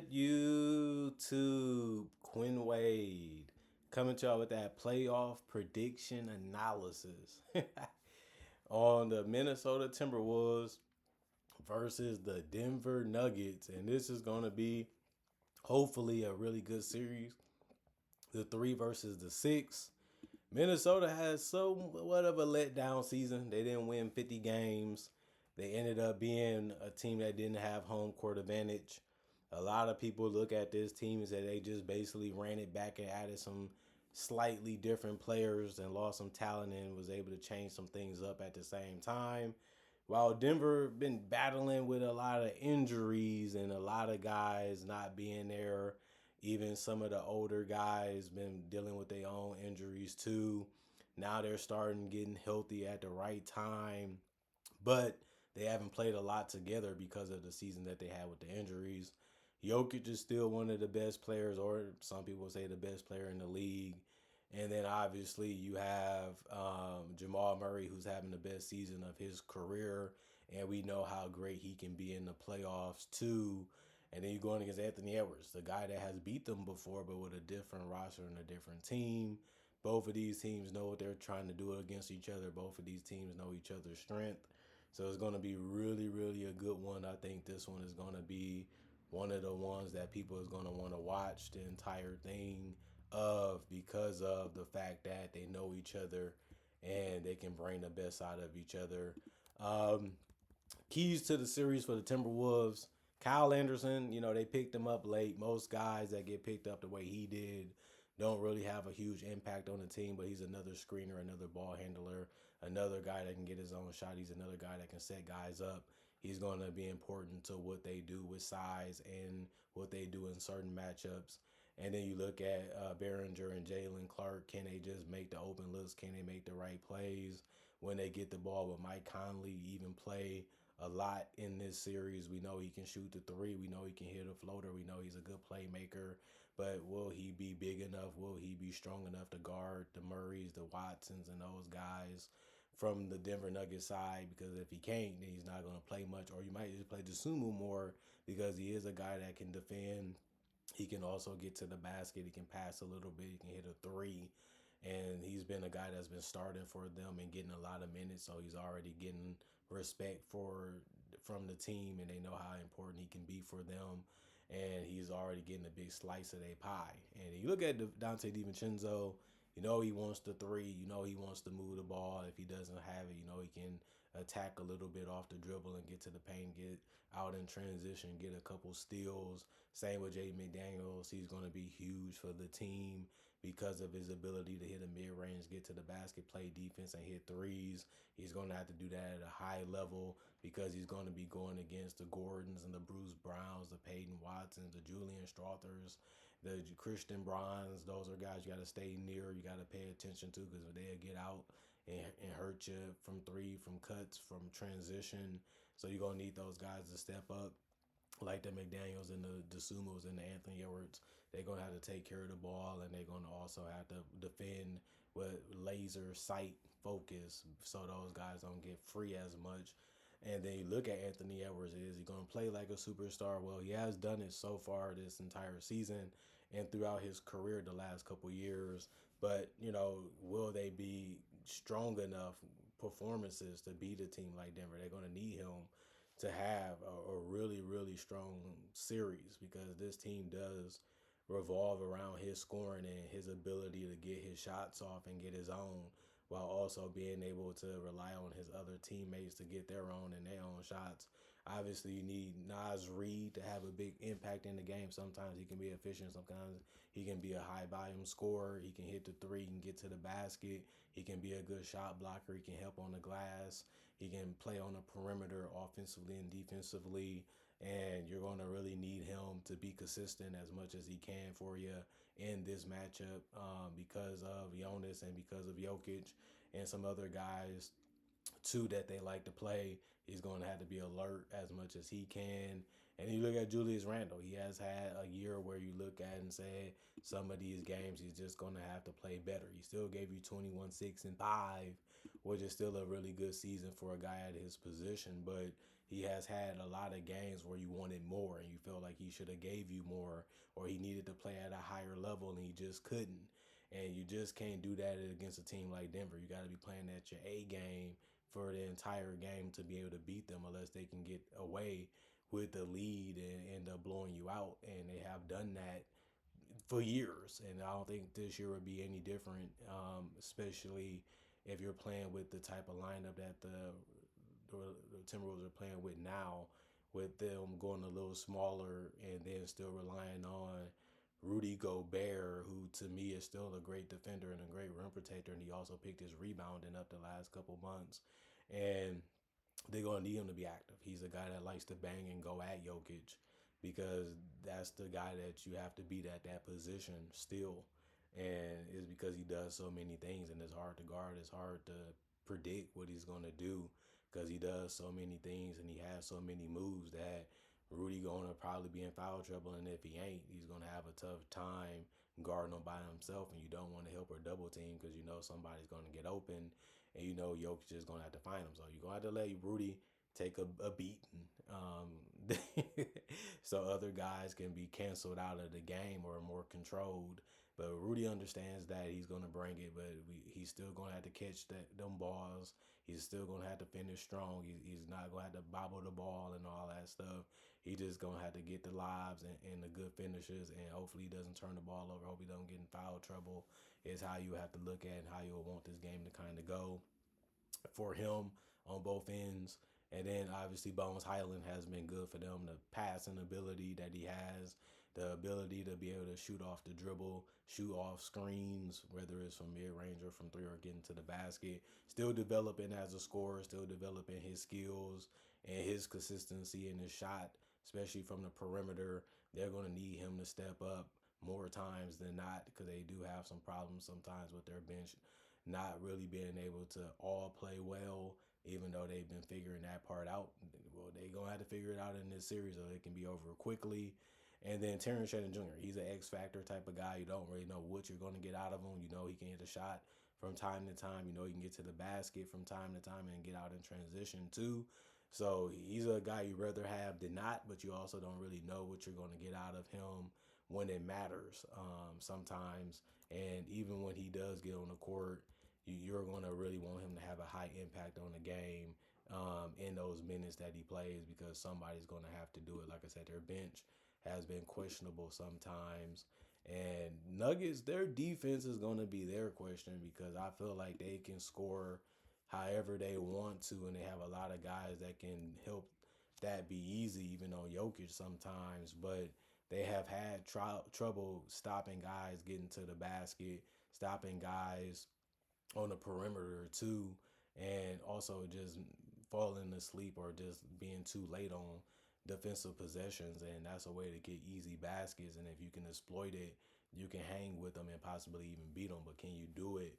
Good YouTube, Quinn Wade coming to y'all with that playoff prediction analysis on the Minnesota Timberwolves versus the Denver Nuggets. And this is going to be hopefully a really good series. The 3 versus the 6. Minnesota has somewhat of a letdown season. They didn't win 50 games. They ended up being a team that didn't have home court advantage. A lot of people look at this team and say they just basically ran it back and added some slightly different players and lost some talent and was able to change some things up at the same time. While Denver been battling with a lot of injuries and a lot of guys not being there, even some of the older guys been dealing with their own injuries too. Now they're starting getting healthy at the right time, but they haven't played a lot together because of the season that they had with the injuries. Jokic is still one of the best players, or some people say the best player in the league. And then obviously you have Jamal Murray, who's having the best season of his career, and we know how great he can be in the playoffs too. And then you're going against Anthony Edwards, the guy that has beat them before, but with a different roster and a different team. Both of these teams know what they're trying to do against each other. Both of these teams know each other's strength. So it's going to be really, really a good one. I think this one is going to be one of the ones that people is going to want to watch the entire thing of, because of the fact that they know each other and they can bring the best out of each other. Um, Keys to the series for the Timberwolves. Kyle Anderson, they picked him up late. Most guys that get picked up the way he did don't really have a huge impact on the team, but he's another screener, another ball handler, another guy that can get his own shot. He's another guy that can set guys up. He's going to be important to what they do with size and what they do in certain matchups. And then you look at Behringer and Jalen Clark. Can they just make the open looks? Can they make the right plays when they get the ball? With Mike Conley even play a lot in this series. We know he can shoot the three. We know he can hit a floater. We know he's a good playmaker. But will he be big enough? Will he be strong enough to guard the Murrays, the Watsons, and those guys from the Denver Nuggets side? Because if he can't, then he's not going to play much. Or you might just play Sumu more because he is a guy that can defend. He can also get to the basket. He can pass a little bit. He can hit a three. And he's been a guy that's been starting for them and getting a lot of minutes. So he's already getting respect from the team, and they know how important he can be for them. And he's already getting a big slice of their pie. And you look at Dante DiVincenzo, he wants the three. He wants to move the ball. If he doesn't have it, he can attack a little bit off the dribble and get to the paint, get out in transition, get a couple steals. Same with Jay McDaniels. He's going to be huge for the team because of his ability to hit a mid-range, get to the basket, play defense, and hit threes. He's going to have to do that at a high level because he's going to be going against the Gordons and the Bruce Browns, the Peyton Watsons, the Julian Strawthers, the Christian Bronze. Those are guys you got to stay near. You got to pay attention to because they'll get out and hurt you from three, from cuts, from transition. So you're going to need those guys to step up, like the McDaniels and the Sumos and the Anthony Edwards. They're going to have to take care of the ball, and they're going to also have to defend with laser sight focus so those guys don't get free as much. And then you look at Anthony Edwards. Is he going to play like a superstar? Well, he has done it so far this entire season and throughout his career the last couple years. But, will they be strong enough performances to beat a team like Denver? They're going to need him to have a really, really strong series because this team does revolve around his scoring and his ability to get his shots off and get his own, while also being able to rely on his other teammates to get their own and their own shots. Obviously, you need Naz Reid to have a big impact in the game. Sometimes he can be efficient. Sometimes he can be a high-volume scorer. He can hit the three. He can get to the basket. He can be a good shot blocker. He can help on the glass. He can play on the perimeter offensively and defensively. And you're going to really need him to be consistent as much as he can for you in this matchup because of Jonas and because of Jokic and some other guys too that they like to play. He's going to have to be alert as much as he can. And you look at Julius Randle. He has had a year where you look at and say some of these games he's just going to have to play better. He still gave you 21, 6, and 5, which is still a really good season for a guy at his position. But he has had a lot of games where you wanted more and you felt like he should have gave you more, or he needed to play at a higher level and he just couldn't. And you just can't do that against a team like Denver. You got to be playing at your A game for the entire game to be able to beat them, unless they can get away with the lead and end up blowing you out. And they have done that for years, and I don't think this year would be any different. Especially if you're playing with the type of lineup that the Timberwolves are playing with now, with them going a little smaller and then still relying on Rudy Gobert, who to me is still a great defender and a great rim protector, and he also picked his rebounding up the last couple months, and they're gonna need him to be active. He's a guy that likes to bang and go at Jokic because that's the guy that you have to beat at that position still. And it's because he does so many things and it's hard to guard. It's hard to predict what he's gonna do because he does so many things and he has so many moves that Rudy gonna probably be in foul trouble, and if he ain't, he's gonna have a tough time guarding him by himself. And you don't want to help or double team because you know somebody's gonna get open, and you know Jokic is gonna have to find him. So you're gonna have to let Rudy take a beating, so other guys can be canceled out of the game or more controlled. But Rudy understands that he's gonna bring it, but he's still gonna have to catch them balls. He's still gonna have to finish strong. He's not gonna have to bobble the ball and all that stuff. He just gonna have to get the lives and the good finishes, and hopefully he doesn't turn the ball over. Hope he don't get in foul trouble. Is how you have to look at and how you'll want this game to kind of go for him on both ends. And then obviously Bones Highland has been good for them. The passing ability that he has, the ability to be able to shoot off the dribble, shoot off screens, whether it's from mid range or from three or getting to the basket. Still developing as a scorer, still developing his skills and his consistency in his shot, especially from the perimeter. They're going to need him to step up more times than not because they do have some problems sometimes with their bench not really being able to all play well, even though they've been figuring that part out. Well, they're going to have to figure it out in this series so it can be over quickly. And then Terrence Shannon Jr., he's an X Factor type of guy. You don't really know what you're going to get out of him. You know he can hit a shot from time to time. You know he can get to the basket from time to time and get out in transition too. So he's a guy you rather have than not, but you also don't really know what you're going to get out of him when it matters sometimes. And even when he does get on the court, you're going to really want him to have a high impact on the game in those minutes that he plays because somebody's going to have to do it. Like I said, their bench has been questionable sometimes. And Nuggets, their defense is going to be their question because I feel like they can score however they want to, and they have a lot of guys that can help that be easy, even on Jokic sometimes. But they have had trouble stopping guys getting to the basket, stopping guys on the perimeter too, and also just falling asleep or just being too late on defensive possessions. And that's a way to get easy baskets. And if you can exploit it, you can hang with them and possibly even beat them. But can you do it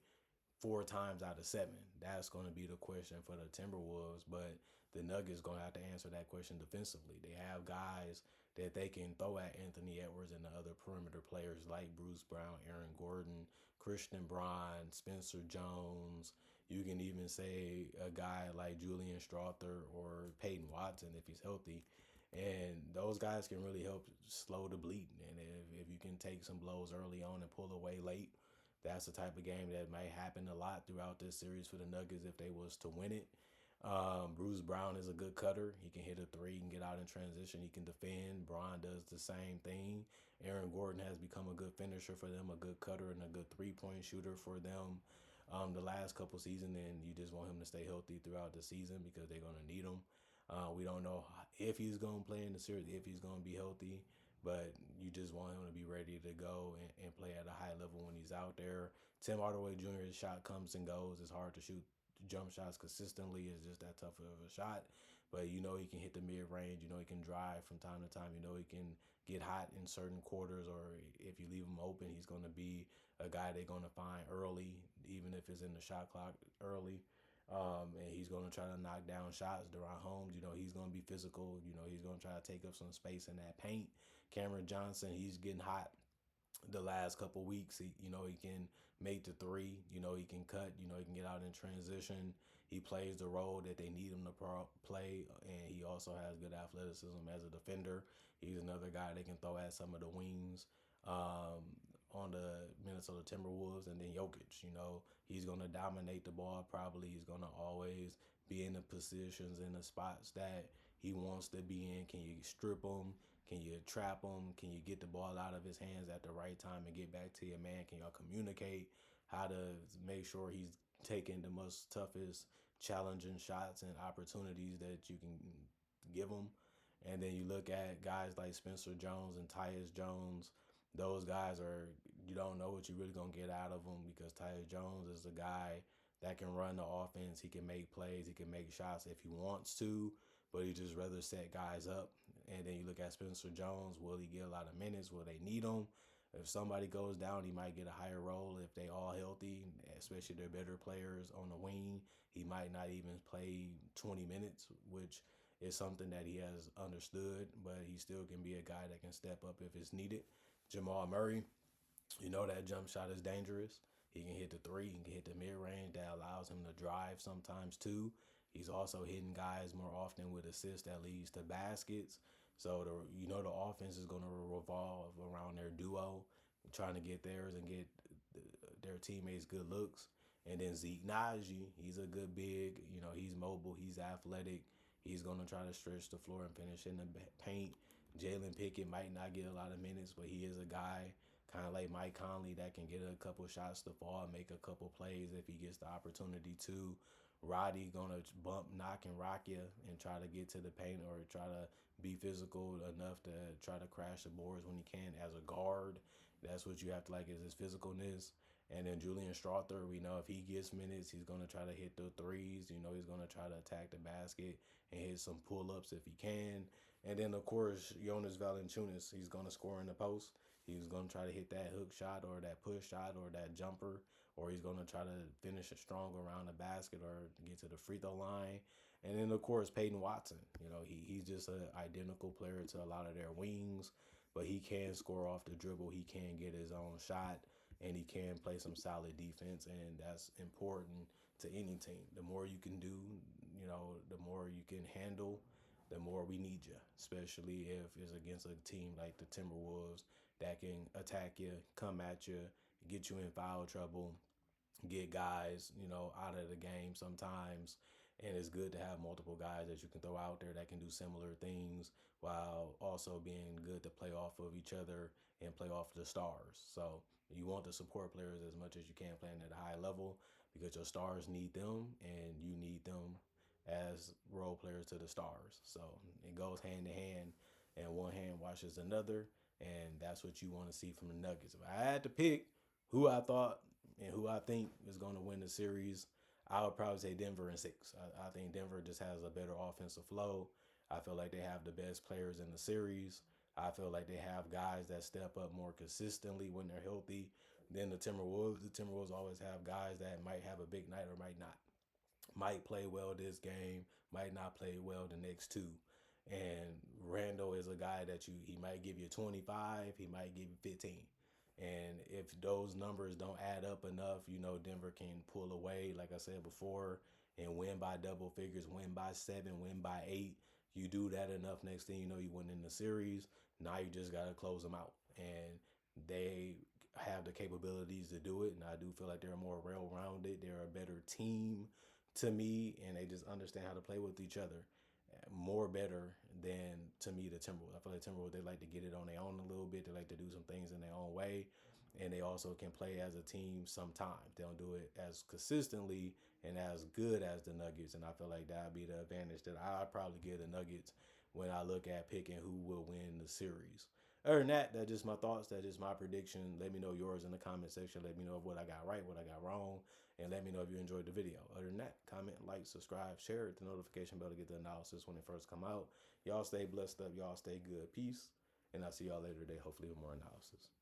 4 times out of 7? That's going to be the question for the Timberwolves. But the Nuggets going to have to answer that question defensively. They have guys that they can throw at Anthony Edwards and the other perimeter players like Bruce Brown, Aaron Gordon, Christian Braun, Spencer Jones. You can even say a guy like Julian Strawther or Peyton Watson if he's healthy. And those guys can really help slow the bleeding. And if you can take some blows early on and pull away late, that's the type of game that might happen a lot throughout this series for the Nuggets if they was to win it. Bruce Brown is a good cutter. He can hit a three, he can get out in transition, he can defend. Braun does the same thing. Aaron Gordon has become a good finisher for them, a good cutter and a good three-point shooter for them the last couple seasons, and you just want him to stay healthy throughout the season because they're going to need him. We don't know if he's going to play in the series, if he's going to be healthy, but you just want him to be ready to go and play at a high level when he's out there. Tim Hardaway Jr.'s shot comes and goes. It's hard to shoot jump shots consistently. It's just that tough of a shot. But you know he can hit the mid-range. You know he can drive from time to time. You know he can get hot in certain quarters, or if you leave him open, he's going to be a guy they're going to find early, even if it's in the shot clock early. And he's going to try to knock down shots. Deron Holmes, you know, he's going to be physical. You know, he's going to try to take up some space in that paint. Cameron Johnson, he's getting hot the last couple weeks. He can make the three. He can cut. He can get out in transition. He plays the role that they need him to play, and he also has good athleticism as a defender. He's another guy they can throw at some of the wings. On the Minnesota Timberwolves, and then Jokic. He's going to dominate the ball probably. He's going to always be in the positions, in the spots that he wants to be in. Can you strip him? Can you trap him? Can you get the ball out of his hands at the right time and get back to your man? Can y'all communicate how to make sure he's taking the most toughest, challenging shots and opportunities that you can give him? And then you look at guys like Spencer Jones and Tyus Jones. Those guys are, you don't know what you're really going to get out of them, because Tyus Jones is a guy that can run the offense. He can make plays. He can make shots if he wants to, but he just rather set guys up. And then you look at Spencer Jones. Will he get a lot of minutes? Will they need him? If somebody goes down, he might get a higher role. If they all healthy, especially their better players on the wing, he might not even play 20 minutes, which is something that he has understood, but he still can be a guy that can step up if it's needed. Jamal Murray, that jump shot is dangerous. He can hit the three, he can hit the mid range. That allows him to drive sometimes too. He's also hitting guys more often with assists that leads to baskets. So the offense is going to revolve around their duo, trying to get theirs and get their teammates good looks. And then Zeke Naji, he's a good big. He's mobile, he's athletic. He's going to try to stretch the floor and finish in the paint. Jalen Pickett might not get a lot of minutes, but he is a guy kind of like Mike Conley that can get a couple shots to fall and make a couple plays if he gets the opportunity to. Roddy gonna bump, knock, and rock you and try to get to the paint or try to be physical enough to try to crash the boards when he can as a guard. That's what you have to like, is his physicalness. And then Julian Strother, we know if he gets minutes, he's going to try to hit the threes. He's going to try to attack the basket and hit some pull-ups if he can. And then, of course, Jonas Valanciunas, he's going to score in the post. He's going to try to hit that hook shot or that push shot or that jumper, or he's going to try to finish it strong around the basket or get to the free throw line. And then, of course, Peyton Watson. He's just an identical player to a lot of their wings, but he can score off the dribble. He can get his own shot, and he can play some solid defense, and that's important to any team. The more you can do, the more you can handle, the more we need you, especially if it's against a team like the Timberwolves that can attack you, come at you, get you in foul trouble, get guys, out of the game sometimes. And it's good to have multiple guys that you can throw out there that can do similar things while also being good to play off of each other and play off the stars. So you want to support players as much as you can playing at a high level, because your stars need them and you need them as role players to the stars. So it goes hand in hand, and one hand washes another. And that's what you want to see from the Nuggets. If I had to pick who I thought and who I think is going to win the series, I would probably say Denver in six. I think Denver just has a better offensive flow. I feel like they have the best players in the series. I feel like they have guys that step up more consistently when they're healthy than the Timberwolves. The Timberwolves always have guys that might have a big night or might not. Might play well this game, might not play well the next two. And Randall is a guy that he might give you 25, he might give you 15. And if those numbers don't add up enough, Denver can pull away, like I said before, and win by double figures, win by 7, win by 8. You do that enough, next thing you know, you win in the series. Now you just got to close them out. And they have the capabilities to do it. And I do feel like they're more well-rounded. They're a better team to me, and they just understand how to play with each other more better than, to me, the Timberwolves. I feel like Timberwolves, they like to get it on their own a little bit. They like to do some things in their own way, and they also can play as a team sometimes. They don't do it as consistently and as good as the Nuggets, and I feel like that would be the advantage that I'd probably give the Nuggets when I look at picking who will win the series. Other than that, that's just my thoughts. That's just my prediction. Let me know yours in the comment section. Let me know what I got right, what I got wrong, and let me know if you enjoyed the video. Other than that, comment, like, subscribe, share it, the notification bell to get the analysis when it first come out. Y'all stay blessed up. Y'all stay good. Peace. And I'll see y'all later today, hopefully with more analysis.